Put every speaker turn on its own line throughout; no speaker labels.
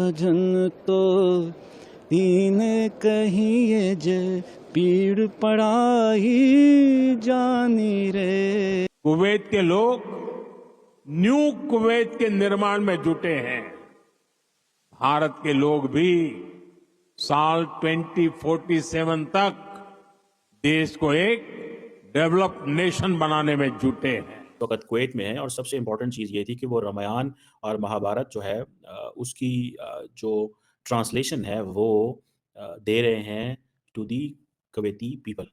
भजन तो तीन कहिए जे पीड़ पड़ाई जानी रे।
कुवैत के लोग न्यू कुवैत के निर्माण में जुटे हैं। भारत के लोग भी साल 2047 तक देश को एक डेवलप्ड नेशन बनाने में जुटे हैं।
वक्त कुवैत में है और सबसे इम्पोर्टेंट चीज़ ये थी कि वो रामायण और महाभारत जो है उसकी जो ट्रांसलेशन है वो दे रहे हैं टू दी कुवैती पीपल।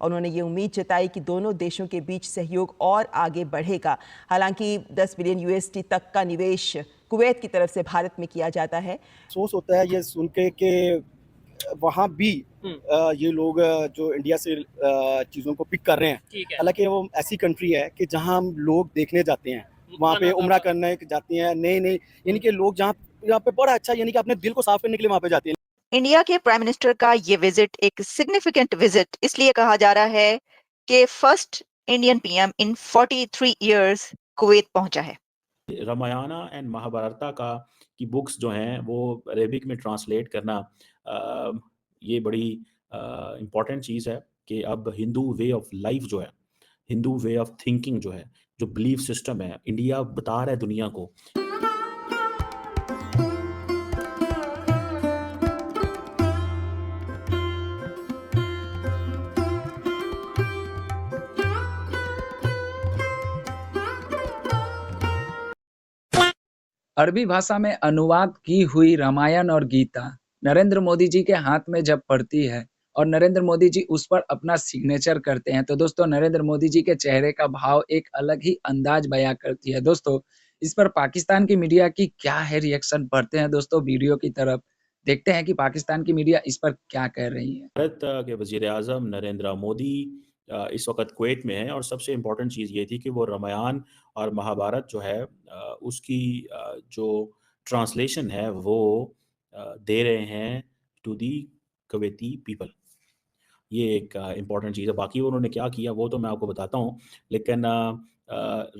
उन्होंने ये उम्मीद जताई कि दोनों देशों के बीच सहयोग और आगे बढ़ेगा। हालांकि 10 बिलियन यूएसडी तक का निवेश कुवैत की तरफ से भारत में किया जाता है।
अफसोस होता है ये सुन के कि वहाँ भी ये लोग जो इंडिया से चीज़ों को पिक कर रहे हैं, हालांकि वो ऐसी कंट्री है कि जहाँ हम लोग देखने जाते हैं, वहाँ पे उम्रा करने जाते हैं, नए यानी कि लोग यहाँ पे बड़ा अच्छा यानी कि अपने दिल को साफ करने के लिए वहाँ पे जाते हैं।
इंडिया के प्राइम मिनिस्टर का ये विजिट एक सिग्निफिकेंट विजिट इसलिए कहा जा रहा है कि first Indian PM in 43 years Kuwait पहुंचा है।
रामायण एंड महाभारता का की बुक्स जो हैं वो अरेबिक में ट्रांसलेट करना ये बड़ी इम्पॉर्टेंट चीज़ है कि अब हिंदू वे ऑफ लाइफ जो है, हिंदू वे ऑफ थिंकिंग जो है, जो बिलीफ सिस्टम है, इंडिया बता रहा है दुनिया को।
अरबी भाषा में अनुवाद की हुई रामायण और गीता नरेंद्र मोदी जी के हाथ में जब पड़ती है और नरेंद्र मोदी जी उस पर अपना सिग्नेचर करते हैं तो दोस्तों नरेंद्र मोदी जी के चेहरे का भाव एक अलग ही अंदाज बयां करती है। दोस्तों इस पर पाकिस्तान की मीडिया की क्या है रिएक्शन, पढ़ते हैं दोस्तों वीडियो की तरफ, देखते हैं कि पाकिस्तान की मीडिया इस पर क्या कह रही है।
भारत के वजीर आज़म नरेंद्र मोदी इस वक्त कुवैत में है और सबसे इम्पोर्टेंट चीज़ ये थी कि वो रामायण और महाभारत जो है उसकी जो ट्रांसलेशन है वो दे रहे हैं टू दी कुवैती पीपल। ये एक इम्पॉर्टेंट चीज़ है। बाकी उन्होंने क्या किया वो तो मैं आपको बताता हूँ, लेकिन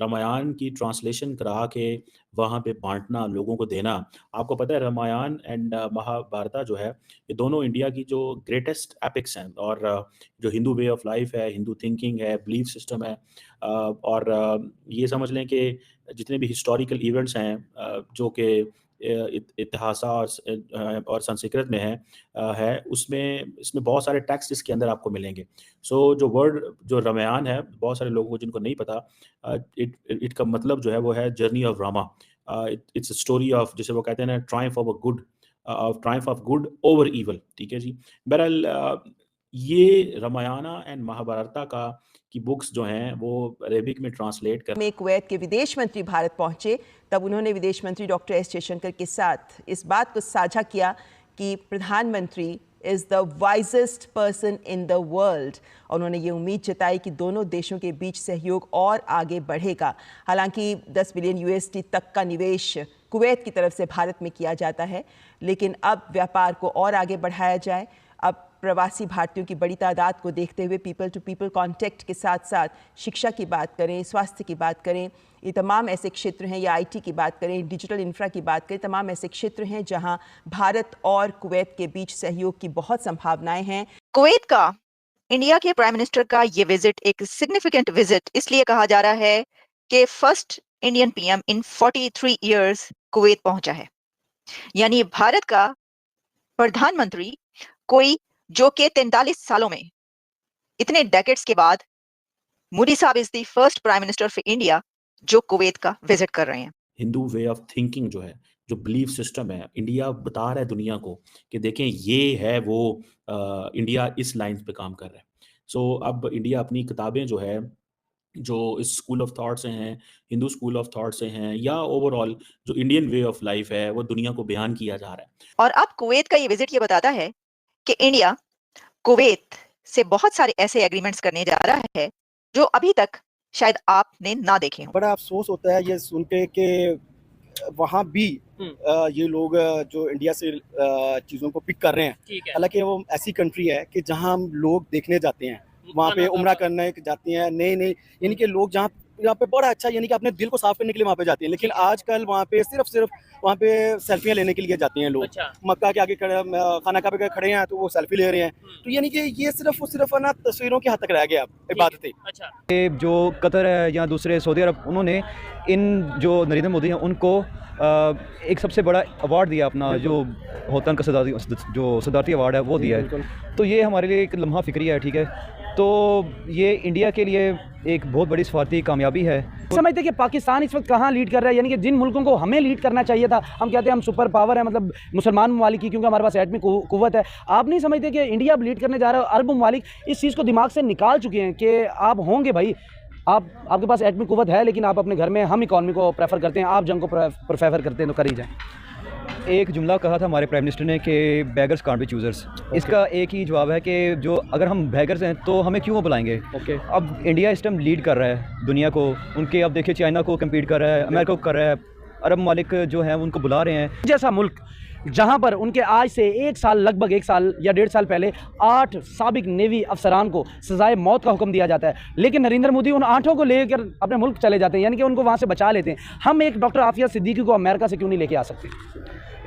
रामायण की ट्रांसलेशन करा के वहाँ पे बाँटना, लोगों को देना। आपको पता है रामायण एंड महाभारत जो है, ये दोनों इंडिया की जो ग्रेटेस्ट एपिक्स हैं और जो हिंदू वे ऑफ लाइफ है, हिंदू थिंकिंग है, बिलीफ सिस्टम है और ये समझ लें कि जितने भी हिस्टोरिकल इवेंट्स हैं जो कि इतिहास और संस्कृत में है उसमें इसमें बहुत सारे टेक्स्ट इसके अंदर आपको मिलेंगे। सो जो वर्ड जो रामायण है बहुत सारे लोगों को जिनको नहीं पता इट का मतलब जो है वो है journey of Rama. It's a story of जिसे वो कहते हैं ना Triumph of good over evil. ठीक है जी। बहरहाल ये रामायण एंड महाभारता का की बुक्स जो हैं वो अरेबिक में ट्रांसलेट कर
में कुवैत के विदेश मंत्री भारत पहुंचे तब उन्होंने विदेश मंत्री डॉक्टर एस जयशंकर के साथ इस बात को साझा किया कि प्रधानमंत्री is the wisest person in the world. उन्होंने ये उम्मीद जताई कि दोनों देशों के बीच सहयोग और आगे बढ़ेगा। हालांकि 10 बिलियन यूएसडी तक का निवेश कुवैत की तरफ से भारत में किया जाता है, लेकिन अब व्यापार को और आगे बढ़ाया जाए। अब प्रवासी भारतीयों की बड़ी तादाद को देखते हुए पीपल टू पीपल कांटेक्ट के साथ साथ शिक्षा की बात करें, स्वास्थ्य की बात करें, ये तमाम ऐसे क्षेत्र हैं, या आईटी की बात करें, डिजिटल इंफ्रा की बात करें, तमाम ऐसे क्षेत्र हैं जहां भारत और कुवैत के बीच सहयोग की बहुत संभावनाएं हैं।
कुवैत का इंडिया के प्राइम मिनिस्टर का ये विजिट एक सिग्निफिकेंट विजिट इसलिए कहा जा रहा है कि first Indian PM in 43 years Kuwait पहुंचा है। यानी भारत का प्रधानमंत्री कोई जो कि 43 सालों में इतने डेकेड्स के बाद मोदी साहब is the first prime minister of India जो कुवैत का विजिट कर रहे हैं।
हिंदू वे ऑफ थिंकिंग जो है, जो बिलीफ सिस्टम है, इंडिया बता रहा है दुनिया को कि देखें ये है वो इंडिया इस लाइन पे काम कर रहा है। सो अब इंडिया अपनी किताबें जो है जो इस स्कूल ऑफ थॉट से हैं, हिंदू स्कूल ऑफ थॉट से हैं या ओवरऑल जो इंडियन वे ऑफ लाइफ है वो दुनिया को बयान किया जा रहा है।
और अब कुवैत का ये विजिट ये बताता है कि इंडिया कुवैत से बहुत सारे ऐसे एग्रीमेंट्स करने जा रहा है जो अभी तक शायद आपने ना देखे हों।
बड़ा अफसोस होता है ये सुन के कि वहाँ भी ये लोग जो इंडिया से चीज़ों को पिक कर रहे हैं, हालांकि वो ऐसी कंट्री है कि जहाँ हम लोग देखने जाते हैं, वहाँ पे उम्रा करने जाते हैं, नए यानी कि लोग यहाँ पे बड़ा अच्छा यानी कि अपने दिल को साफ करने के लिए वहाँ पे जाती हैं, लेकिन आजकल वहाँ पे सिर्फ वहाँ पे सेल्फियाँ लेने के लिए जाती हैं लोग।
अच्छा।
मक्का के आगे खाना काबे के खड़े हैं तो वो सेल्फी ले रहे हैं, तो यानी कि ये सिर्फ ना तस्वीरों के हद तक रह गया अब इबादतें।
अच्छा।
ये जो कतर है या दूसरे सऊदी अरब, उन्होंने इन जो नरेंद्र मोदी हैं उनको एक सबसे बड़ा अवार्ड दिया अपना, जो होता है उनका सदारती अवार्ड है वो दिया है। तो ये हमारे लिए एक लम्हा फ़िक्री है, ठीक है। तो ये इंडिया के लिए एक बहुत बड़ी सफारती कामयाबी है।
समझते कि पाकिस्तान इस वक्त कहाँ लीड कर रहा है, यानी कि जिन मुल्कों को हमें लीड करना चाहिए था, हम कहते हैं हम सुपर पावर है, मतलब मुसलमान ममालिक की, क्योंकि हमारे पास एटमी कुव्वत है। आप नहीं समझते कि इंडिया अब लीड करने जा रहा है? अरब ममालिक इस चीज़ को दिमाग से निकाल चुके हैं कि आप होंगे भाई, आपके पास एटमी कुव्वत है, लेकिन आप अपने घर में, हम इकॉनमी को प्रेफर करते हैं, आप जंग को प्रेफर करते हैं, तो कर ही जाएँ।
एक जुमला कहा था हमारे प्राइम मिनिस्टर ने कि बेगर्स कांट बी चूज़र्स। इसका एक ही जवाब है कि जो अगर हम बेगर्स हैं तो हमें क्यों बुलाएंगे। अब इंडिया इस टाइम लीड कर रहा है दुनिया को, उनके अब देखिए चाइना को कम्पीट कर रहा है, अमेरिका को कर रहा है, अरब ममालिक जो हैं उनको बुला रहे हैं।
जैसा मुल्क जहां पर उनके आज से लगभग एक साल या 1.5 साल पहले 8 साबिक नेवी अफसरान को सजाए मौत का हुक्म दिया जाता है, लेकिन नरेंद्र मोदी उन 8 को लेकर अपने मुल्क चले जाते हैं, यानी कि उनको वहां से बचा लेते हैं। हम एक डॉक्टर आफिया सिद्दीकी को अमेरिका से क्यों नहीं लेके आ सकते?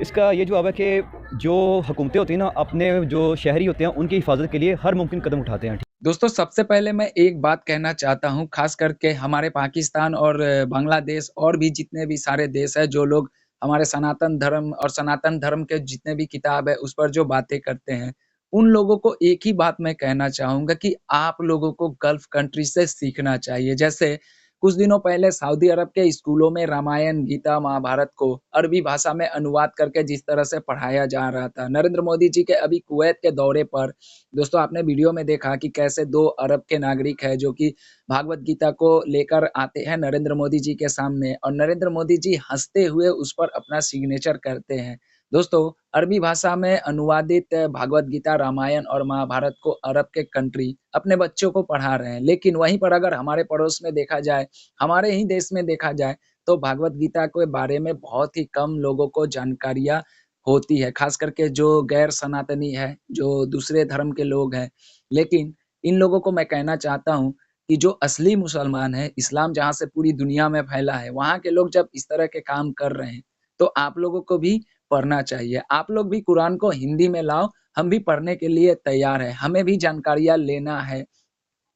इसका ये जवाब है कि जो हुकूमतें होती हैं ना, अपने जो शहरी होते हैं उनकी हिफाजत के लिए हर मुमकिन कदम उठाते हैं।
दोस्तों सबसे पहले मैं एक बात कहना चाहता हूँ, खास करके हमारे पाकिस्तान और बांग्लादेश और भी जितने भी सारे देश है, जो लोग हमारे सनातन धर्म और सनातन धर्म के जितने भी किताब है उस पर जो बातें करते हैं, उन लोगों को एक ही बात मैं कहना चाहूँगा कि आप लोगों को गल्फ कंट्री से सीखना चाहिए। जैसे कुछ दिनों पहले सऊदी अरब के स्कूलों में रामायण, गीता, महाभारत को अरबी भाषा में अनुवाद करके जिस तरह से पढ़ाया जा रहा था, नरेंद्र मोदी जी के अभी कुवैत के दौरे पर दोस्तों आपने वीडियो में देखा कि कैसे 2 अरब के नागरिक हैं जो कि भागवत गीता को लेकर आते हैं नरेंद्र मोदी जी के सामने, और नरेंद्र मोदी जी हँसते हुए उस पर अपना सिग्नेचर करते हैं। दोस्तों अरबी भाषा में अनुवादित भागवत गीता, रामायण और महाभारत को अरब के कंट्री अपने बच्चों को पढ़ा रहे हैं, लेकिन वहीं पर अगर हमारे पड़ोस में देखा जाए, हमारे ही देश में देखा जाए, तो भागवत गीता के बारे में बहुत ही कम लोगों को जानकारियाँ होती है, खास करके जो गैर सनातनी है, जो दूसरे धर्म के लोग हैं। लेकिन इन लोगों को मैं कहना चाहता हूँ कि जो असली मुसलमान है, इस्लाम जहाँ से पूरी दुनिया में फैला है, वहाँ के लोग जब इस तरह के काम कर रहे हैं, तो आप लोगों को भी पढ़ना चाहिए। आप लोग भी कुरान को हिंदी में लाओ, हम भी पढ़ने के लिए तैयार हैं। हमें भी जानकारियाँ लेना है।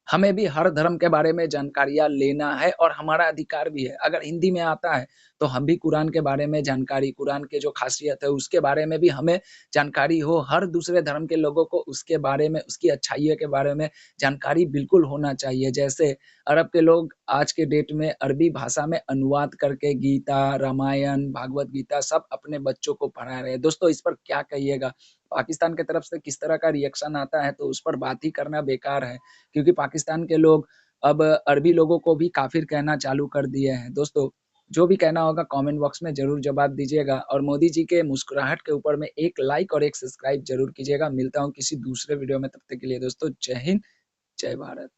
हमें भी हर धर्म के बारे में जानकारियाँ लेना है और हमारा अधिकार भी है। अगर हिंदी में आता है, तो हम भी कुरान के बारे में जानकारी, कुरान के जो ख़ासियत है, उसके बारे में भी हमें जानकारी हो। हर दूसरे धर्म के लोगों को उसके बारे में, उसकी अच्छाइयों के बारे में जानकारी बिल्कुल होना चाहिए। जैसे अरब के लोग आज के डेट में अरबी भाषा में अनुवाद करके गीता, रामायण, भागवत गीता सब अपने बच्चों को पढ़ा रहे हैं। दोस्तों इस पर क्या कहिएगा? पाकिस्तान की तरफ से किस तरह का रिएक्शन आता है, तो उस पर बात ही करना बेकार है, क्योंकि पाकिस्तान के लोग अब अरबी लोगों को भी काफ़िर कहना चालू कर दिए हैं। दोस्तों जो भी कहना होगा कमेंट बॉक्स में ज़रूर जवाब दीजिएगा, और मोदी जी के मुस्कुराहट के ऊपर में एक लाइक और एक सब्सक्राइब ज़रूर कीजिएगा। मिलता हूँ किसी दूसरे वीडियो में, तब तक के लिए दोस्तों जय हिंद, जय भारत।